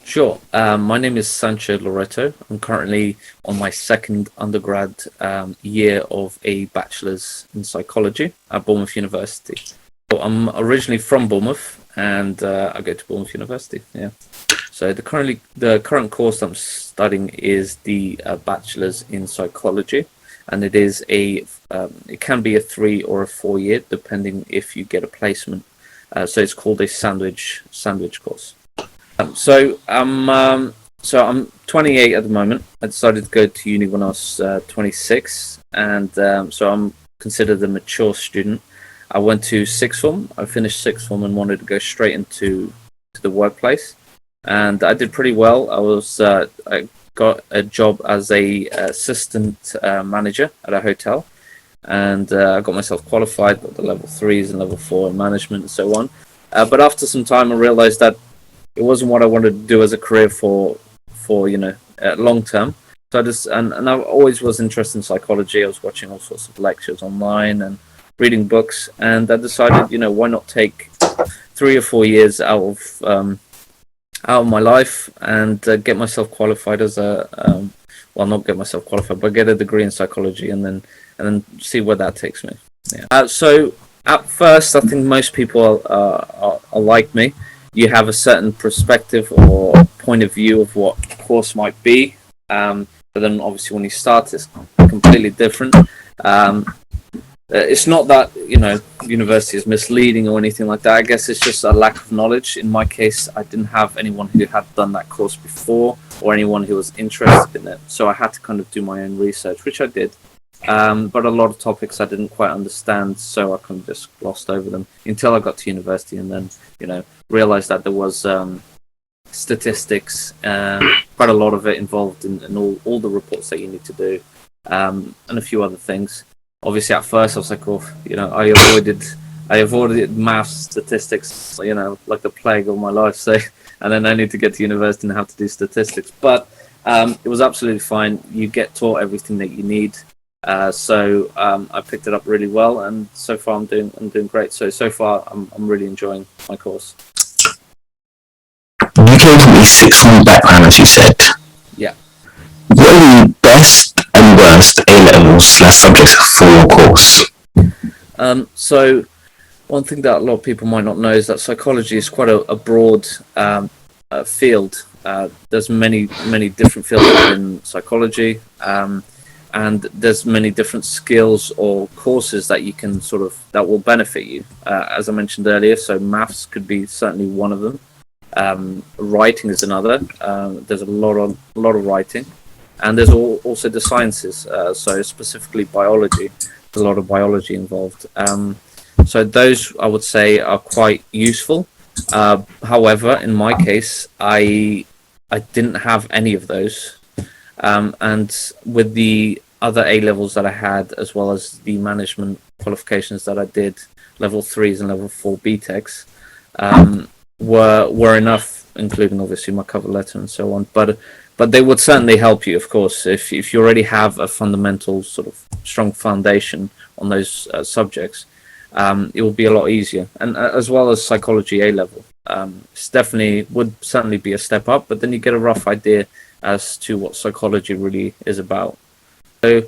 Sure. My name is Sancho Lereto. I'm currently on my second undergrad year of a bachelor's in psychology at Bournemouth University. So I'm originally from Bournemouth, and I go to Bournemouth University. Yeah. So the current course I'm studying is the bachelor's in psychology, and it can be a 3 or a 4 year depending if you get a placement. So it's called a sandwich course. So I'm 28 at the moment. I decided to go to uni when I was 26, and so I'm considered a mature student. I went to sixth form. I finished sixth form and wanted to go straight into the workplace, and I did pretty well. I got a job as a assistant manager at a hotel, and I got myself qualified, got the level threes and level four in management and so on. But after some time, I realised that it wasn't what I wanted to do as a career for long term. So and I always was interested in psychology. I was watching all sorts of lectures online and reading books, and I decided, why not take 3 or 4 years out of my life and get myself qualified as well, not get myself qualified, but get a degree in psychology, and then see where that takes me. Yeah. So at first, I think most people are like me. You have a certain perspective or point of view of what course might be, but then obviously when you start, it's completely different. It's not that university is misleading or anything like that. I guess it's just a lack of knowledge. In my case, I didn't have anyone who had done that course before or anyone who was interested in it, so I had to kind of do my own research, which I did. But a lot of topics I didn't quite understand, so I kind of just glossed over them until I got to university, and then realized that there was statistics, quite a lot of it involved in all the reports that you need to do, and a few other things. Obviously, at first I was like, I avoided math, statistics, like the plague of my life. So, and then I need to get to university and have to do statistics, but it was absolutely fine. You get taught everything that you need. So I picked it up really well, and so far I'm doing great. So far I'm really enjoying my course. You came from a sixth form background, as you said. Yeah. What are the best and worst A levels slash subjects for your course? So one thing that a lot of people might not know is that psychology is quite a broad field. There's many different fields in psychology. And there's many different skills or courses that you can that will benefit you. As I mentioned earlier, so maths could be certainly one of them. Writing is another. There's a lot of writing, and there's also the sciences. So specifically biology, there's a lot of biology involved. So those I would say are quite useful. However, in my case, I didn't have any of those. And with the other A levels that I had, as well as the management qualifications that I did, level threes and level four BTECs, were enough, including obviously my cover letter and so on. But they would certainly help you, of course, if you already have a fundamental sort of strong foundation on those subjects. It will be a lot easier, and as well as psychology A level, would certainly be a step up. But then you get a rough idea as to what psychology really is about. So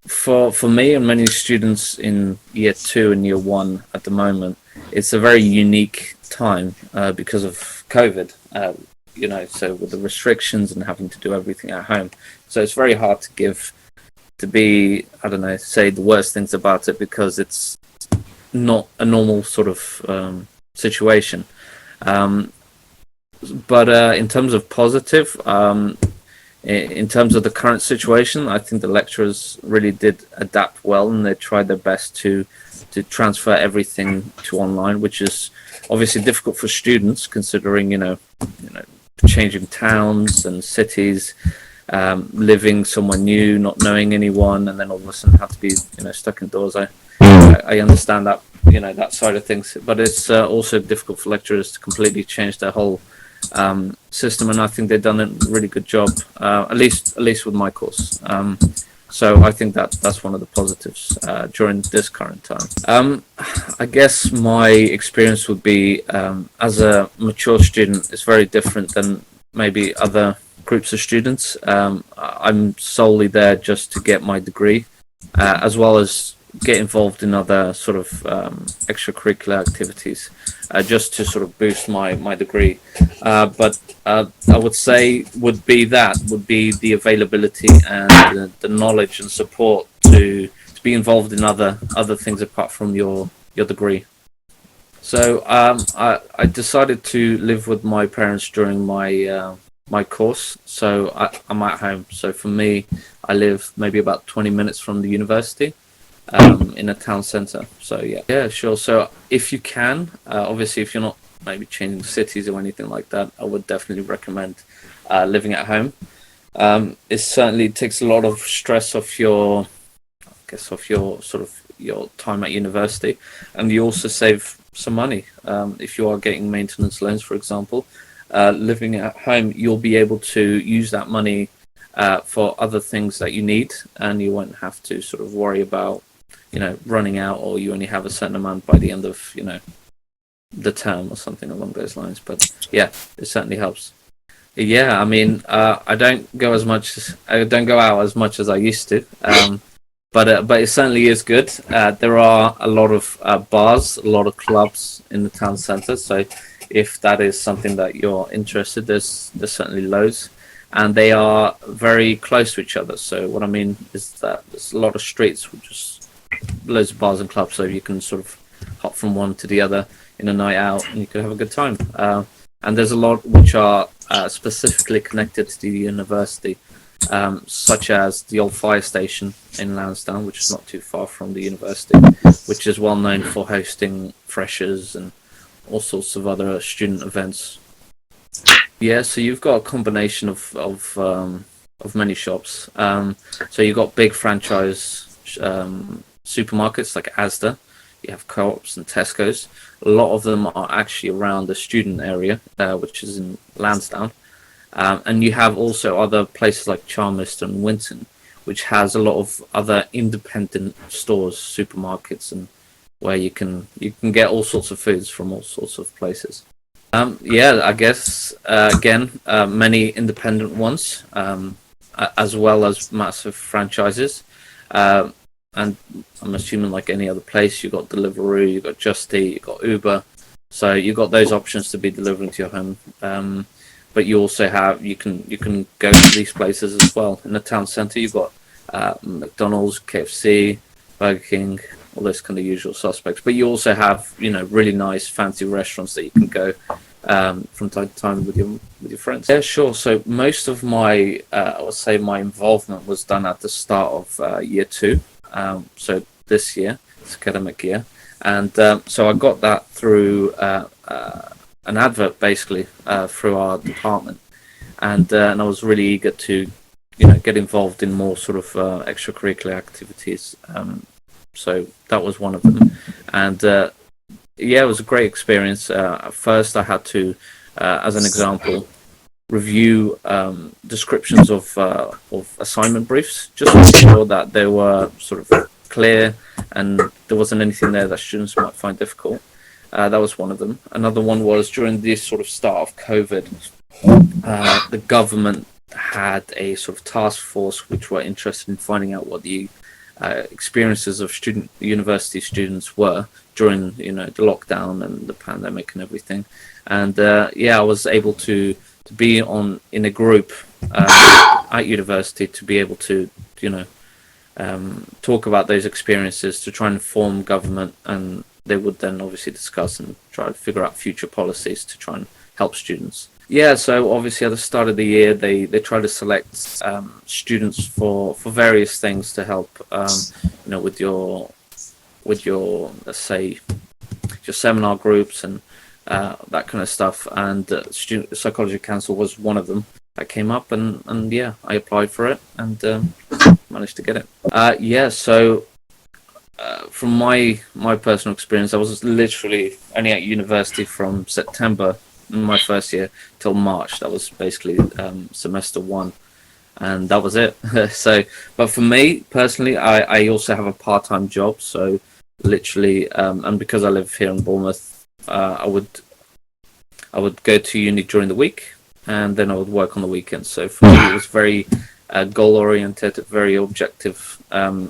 for me and many students in year 2 and year 1 at the moment, it's a very unique time because of COVID, so with the restrictions and having to do everything at home. So it's very hard to be, I don't know, say the worst things about it, because it's not a normal sort of situation. But in terms of positive, in terms of the current situation, I think the lecturers really did adapt well, and they tried their best to transfer everything to online, which is obviously difficult for students, considering changing towns and cities, living somewhere new, not knowing anyone, and then all of a sudden have to be stuck indoors. I understand that that side of things, but it's also difficult for lecturers to completely change their whole system, and I think they've done a really good job, at least with my course. So I think that that's one of the positives during this current time. I guess my experience would be as a mature student, it's very different than maybe other groups of students. I'm solely there just to get my degree, as well as get involved in other sort of extracurricular activities, just to sort of boost my degree. But I would say would be the availability and the knowledge and support to be involved in other things apart from your degree. So I decided to live with my parents during my course. So I'm at home. So for me, I live maybe about 20 minutes from the university, in a town centre. So yeah, sure. So if you can, obviously, if you're not maybe changing cities or anything like that, I would definitely recommend living at home. It certainly takes a lot of stress off your, I guess, off your sort of your time at university, and you also save some money if you are getting maintenance loans, for example. Living at home, you'll be able to use that money for other things that you need, and you won't have to sort of worry about, running out, or you only have a certain amount by the end of, the term or something along those lines. But yeah, it certainly helps. Yeah, I mean, I don't go out as much as I used to, but it certainly is good. There are a lot of bars, a lot of clubs in the town centre. So if that is something that you're interested, there's certainly loads, and they are very close to each other. So what I mean is that there's a lot of streets with just loads of bars and clubs, so you can sort of hop from one to the other in a night out, and you can have a good time. And there's a lot which are specifically connected to the university, such as the old fire station in Lansdowne, which is not too far from the university, which is well known for hosting freshers and all sorts of other student events. Yeah, so you've got a combination of many shops. So you've got big franchise supermarkets like Asda. You have Co-ops and Tesco's. A lot of them are actually around the student area, which is in Lansdowne. And you have also other places like Charmiston and Winton, which has a lot of other independent stores, supermarkets, and where you can get all sorts of foods from all sorts of places. Yeah, I guess again, many independent ones, as well as massive franchises. And I'm assuming, like any other place, you've got Deliveroo, you've got Just Eat, you've got Uber. So you've got those options to be delivering to your home. But you also have, you can go to these places as well. In the town centre, you've got McDonald's, KFC, Burger King, all those kind of usual suspects. But you also have, really nice fancy restaurants that you can go from time to time with your friends. Yeah, sure. So most of my, I would say, my involvement was done at the start of year 2. So this year, this academic year, and so I got that through an advert, basically, through our department, and I was really eager to, get involved in more sort of extracurricular activities. So that was one of them, and yeah, it was a great experience. At first, I had to, as an example, review descriptions of assignment briefs, just to make sure that they were sort of clear and there wasn't anything there that students might find difficult. That was one of them. Another one was during this sort of start of COVID, the government had a sort of task force which were interested in finding out what the experiences of university students were during the lockdown and the pandemic and everything. And yeah, I was able to be in a group at university to be able to talk about those experiences, to try and inform government, and they would then obviously discuss and try to figure out future policies to try and help students. Yeah, so obviously at the start of the year they try to select students for various things to help with your let's say your seminar groups and that kind of stuff, and Student Psychology Council was one of them that came up, and yeah, I applied for it and managed to get it. Yeah, so from my personal experience, I was literally only at university from September in my first year till March. That was basically semester 1. and that was it. So, but for me personally, I also have a part-time job, so literally, and because I live here in Bournemouth, I would go to uni during the week, and then I would work on the weekends. So for me, it was very goal oriented, very objective.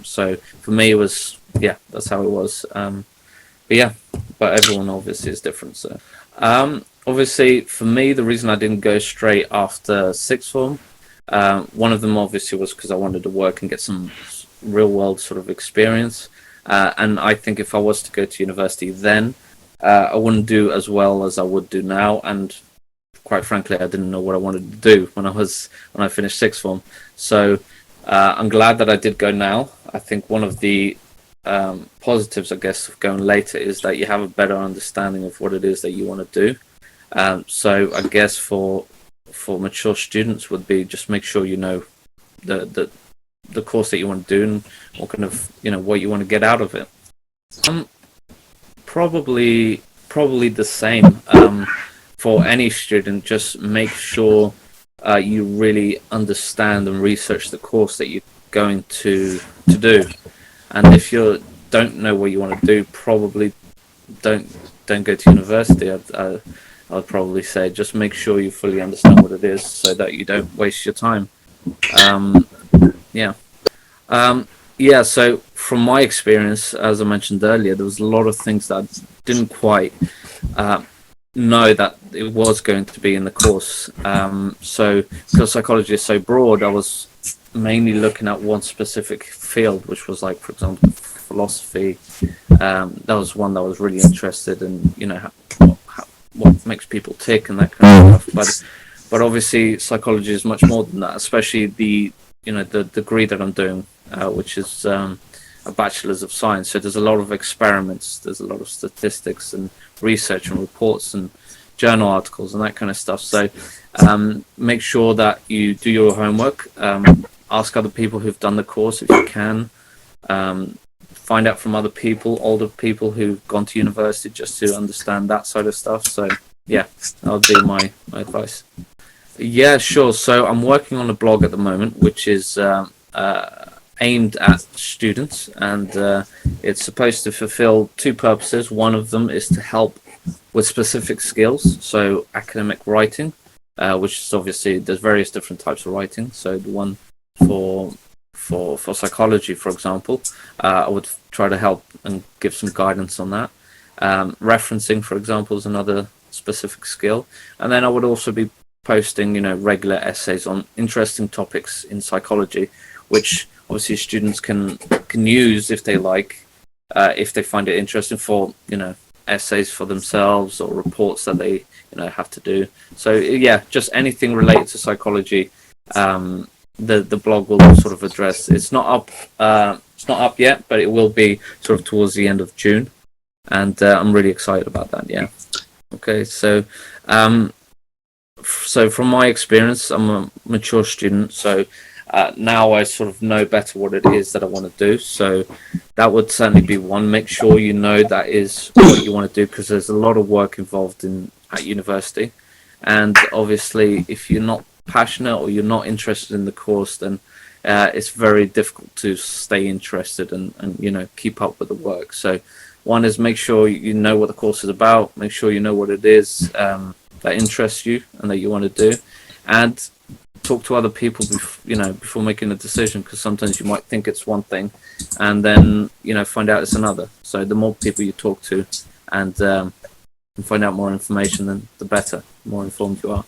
So for me, it was, yeah, that's how it was. But yeah, but everyone obviously is different. So obviously for me, the reason I didn't go straight after sixth form, one of them obviously was because I wanted to work and get some real world sort of experience. And I think if I was to go to university then, I wouldn't do as well as I would do now. And quite frankly, I didn't know what I wanted to do when I finished sixth form. So I'm glad that I did go now. I think one of the positives, I guess, of going later is that you have a better understanding of what it is that you want to do. So I guess for mature students would be just make sure you know the course that you want to do and what kind of what you want to get out of it. Probably the same for any student. Just make sure you really understand and research the course that you're going to do. And if you don't know what you want to do, probably don't go to university. I'd probably say just make sure you fully understand what it is, so that you don't waste your time. Yeah. Yeah, so from my experience, as I mentioned earlier, there was a lot of things that I didn't quite know that it was going to be in the course. So because psychology is so broad, I was mainly looking at one specific field, which was like, for example, philosophy. That was one that I was really interested in, what makes people tick and that kind of stuff. But obviously psychology is much more than that, especially the degree that I'm doing, which is a bachelor's of science. So there's a lot of experiments, there's a lot of statistics and research and reports and journal articles and that kind of stuff. So make sure that you do your homework, ask other people who've done the course if you can, find out from other people, older people who've gone to university, just to understand that side of stuff. So yeah, that would be my advice. Yeah, sure. So I'm working on a blog at the moment, which is aimed at students, and it's supposed to fulfill two purposes. One of them is to help with specific skills, so academic writing, which is obviously there's various different types of writing. So the one for psychology, for example, I would try to help and give some guidance on that. Referencing, for example, is another specific skill, and then I would also be posting, regular essays on interesting topics in psychology, which obviously students can use if they like, if they find it interesting, for essays for themselves or reports that they have to do. So yeah, just anything related to psychology. The blog will sort of address. It's not up yet, but it will be sort of towards the end of June, and I'm really excited about that. Yeah. Okay, so from my experience, I'm a mature student, so now I sort of know better what it is that I want to do. So that would certainly be one. Make sure you know that is what you want to do, because there's a lot of work involved at university, and obviously if you're not passionate or you're not interested in the course, then it's very difficult to stay interested and keep up with the work. So one is make sure you know what the course is about, make sure you know what it is that interests you and that you want to do, and talk to other people before making a decision, because sometimes you might think it's one thing and then find out it's another. So the more people you talk to and find out more information, then the better, the more informed you are.